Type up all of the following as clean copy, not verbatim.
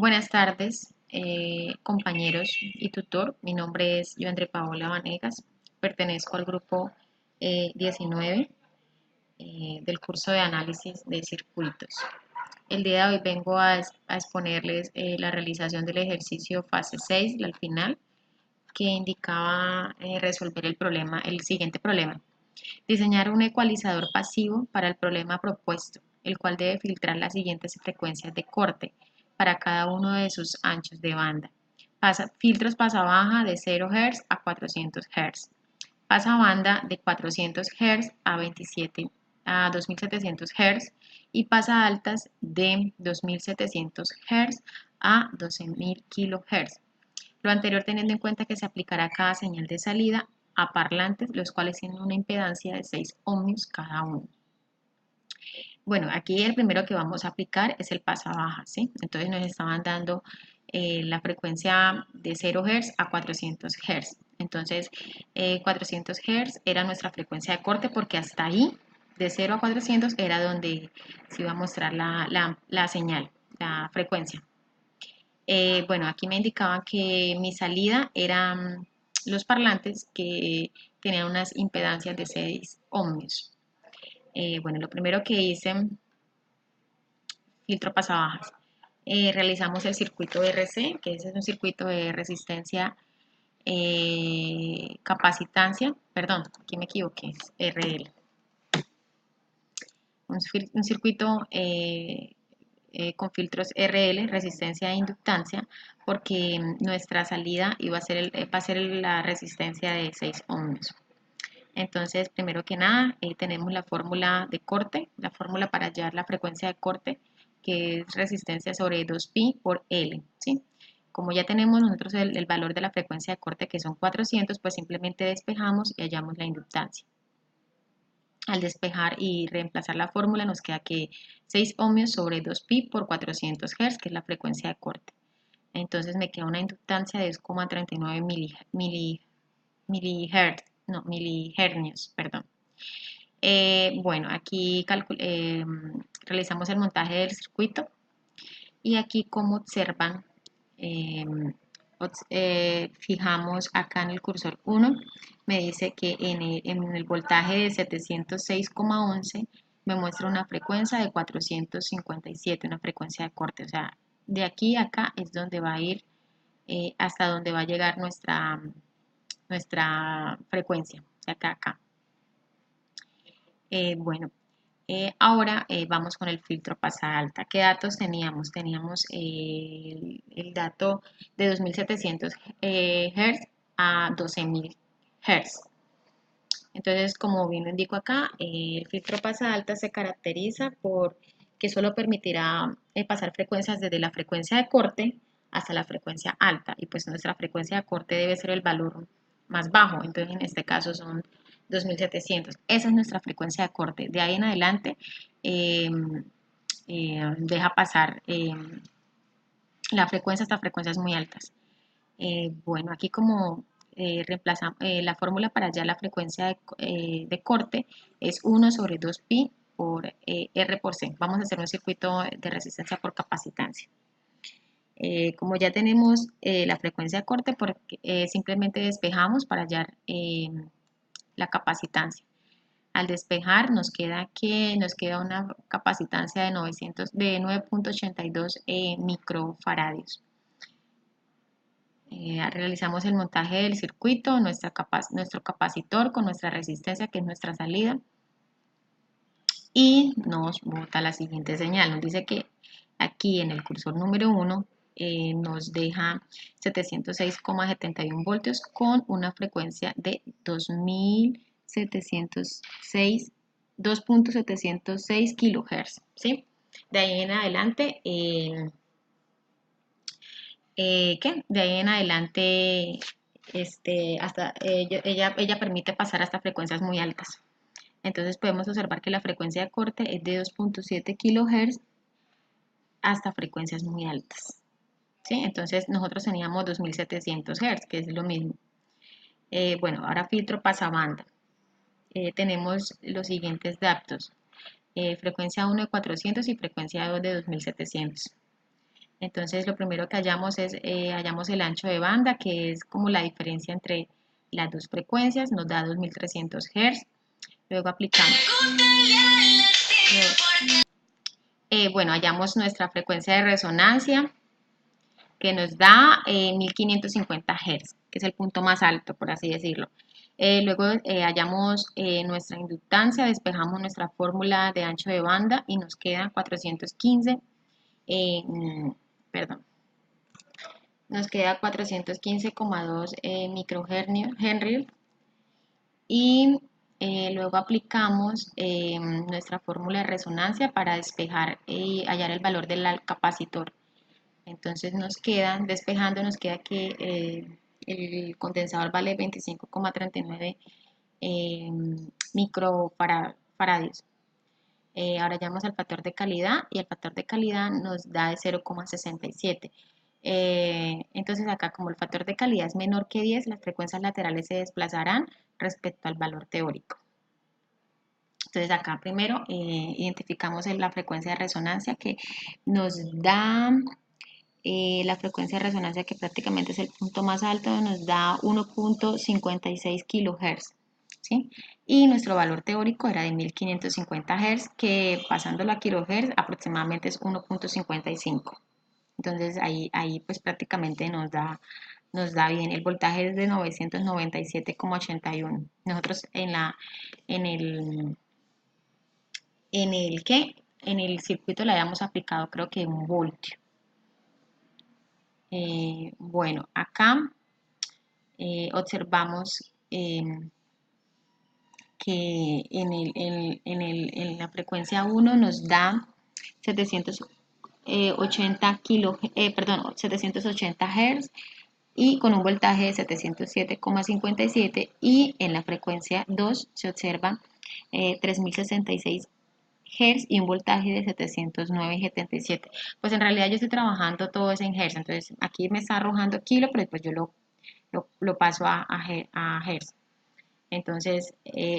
Buenas tardes, compañeros y tutor. Mi nombre es Joandre Paola Vanegas. Pertenezco al grupo 19 del curso de análisis de circuitos. El día de hoy vengo a exponerles la realización del ejercicio fase 6, al final, que indicaba resolver el siguiente problema. Diseñar un ecualizador pasivo para el problema propuesto, el cual debe filtrar las siguientes frecuencias de corte para cada uno de sus anchos de banda. Filtros pasa-baja de 0 Hz a 400 Hz. Pasa-banda de 400 Hz a 2700 Hz y pasa-altas de 2700 Hz a 12000 kHz. Lo anterior teniendo en cuenta que se aplicará cada señal de salida a parlantes, los cuales tienen una impedancia de 6 ohmios cada uno. Bueno, aquí el primero que vamos a aplicar es el pasa-baja, ¿sí? Entonces nos estaban dando la frecuencia de 0 Hz a 400 Hz. Entonces, 400 Hz era nuestra frecuencia de corte porque hasta ahí, de 0 a 400, era donde se iba a mostrar la señal, la frecuencia. Bueno, aquí me indicaban que mi salida eran los parlantes que tenían unas impedancias de 6 ohmios. Bueno, lo primero que hice, filtro pasabajas. Realizamos el circuito RC, que ese es un circuito de resistencia, capacitancia, perdón, aquí me equivoqué, es RL. Un circuito con filtros RL, resistencia e inductancia, porque nuestra salida va a ser la resistencia de 6 ohmios. Entonces, primero que nada, tenemos la fórmula de corte, la fórmula para hallar la frecuencia de corte, que es resistencia sobre 2pi por L, ¿sí? Como ya tenemos nosotros el valor de la frecuencia de corte, que son 400, pues simplemente despejamos y hallamos la inductancia. Al despejar y reemplazar la fórmula nos queda que 6 ohmios sobre 2pi por 400 Hz, que es la frecuencia de corte. Entonces me queda una inductancia de 2,39 milihernios, perdón. Bueno, aquí realizamos el montaje del circuito y aquí, como observan, eh, fijamos acá en el cursor 1, me dice que en el voltaje de 706,11 me muestra una frecuencia de 457, una frecuencia de corte. O sea, de aquí a acá es donde va a ir, hasta donde va a llegar nuestra frecuencia, de acá a acá. Bueno, ahora vamos con el filtro pasa alta. ¿Qué datos teníamos? Teníamos el dato de 2700 Hz a 12000 Hz. Entonces, como bien lo indico acá, el filtro pasa alta se caracteriza por que solo permitirá pasar frecuencias desde la frecuencia de corte hasta la frecuencia alta. Y pues nuestra frecuencia de corte debe ser el valor más bajo. Entonces, en este caso son 2700. Esa es nuestra frecuencia de corte. De ahí en adelante eh, deja pasar la frecuencia hasta frecuencias muy altas. Bueno, aquí como reemplazamos la fórmula para hallar la frecuencia de corte es 1 sobre 2pi por R por C. Vamos a hacer un circuito de resistencia por capacitancia. Como ya tenemos la frecuencia de corte, simplemente despejamos para hallar la capacitancia. Al despejar nos queda una capacitancia de 9.82 microfaradios. Realizamos el montaje del circuito, nuestro capacitor con nuestra resistencia, que es nuestra salida, y nos bota la siguiente señal. Nos dice que aquí en el cursor número 1 nos deja 706,71 voltios con una frecuencia de 2.706 kHz, ¿sí? De ahí en adelante, de ahí en adelante, hasta ella permite pasar hasta frecuencias muy altas. Entonces podemos observar que la frecuencia de corte es de 2.7 kHz hasta frecuencias muy altas, ¿sí? Entonces nosotros teníamos 2700 Hz, que es lo mismo. Bueno, ahora filtro pasabanda. Tenemos los siguientes datos. Frecuencia 1 de 400 y frecuencia 2 de 2700. Entonces lo primero que hallamos es hallamos el ancho de banda, que es como la diferencia entre las dos frecuencias, nos da 2300 Hz. Luego aplicamos. Bueno, hallamos nuestra frecuencia de resonancia, que nos da 1550 Hz, que es el punto más alto, por así decirlo. Luego hallamos nuestra inductancia, despejamos nuestra fórmula de ancho de banda y nos queda 415, perdón, nos queda 415,2 microhenry y luego aplicamos nuestra fórmula de resonancia para despejar y hallar el valor del capacitor. Entonces nos queda, despejando, nos queda que el condensador vale 25,39 microfaradios. Ahora llamamos al factor de calidad y el factor de calidad nos da de 0,67. Entonces acá como el factor de calidad es menor que 10, las frecuencias laterales se desplazarán respecto al valor teórico. Entonces acá primero identificamos la frecuencia de resonancia que nos da la frecuencia de resonancia, que prácticamente es el punto más alto, nos da 1,56 kHz, ¿sí? Y nuestro valor teórico era de 1550 Hz, que pasándolo a kHz aproximadamente es 1,55. Entonces ahí pues prácticamente nos da bien. El voltaje es de 997,81. Nosotros en el, en el circuito le habíamos aplicado creo que 1 voltio. Bueno, acá observamos que en la frecuencia 1 nos da 780 Hz y con un voltaje de 707,57, y en la frecuencia 2 se observa 3066 Hz y un voltaje de 709,77. Pues en realidad yo estoy trabajando todo eso en Hz, entonces aquí me está arrojando kilo, pero pues yo lo paso a Hz. Entonces,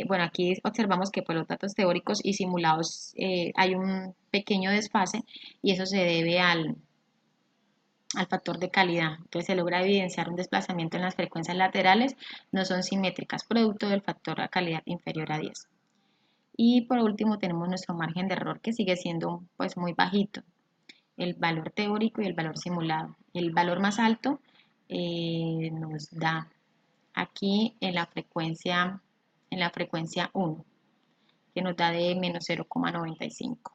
bueno, aquí observamos que por los datos teóricos y simulados hay un pequeño desfase y eso se debe al factor de calidad. Entonces se logra evidenciar un desplazamiento en las frecuencias laterales, no son simétricas, producto del factor de calidad inferior a 10. Y por último tenemos nuestro margen de error, que sigue siendo pues muy bajito, el valor teórico y el valor simulado. El valor más alto nos da aquí en la frecuencia 1, que nos da de menos 0,95.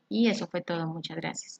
Y eso fue todo, muchas gracias.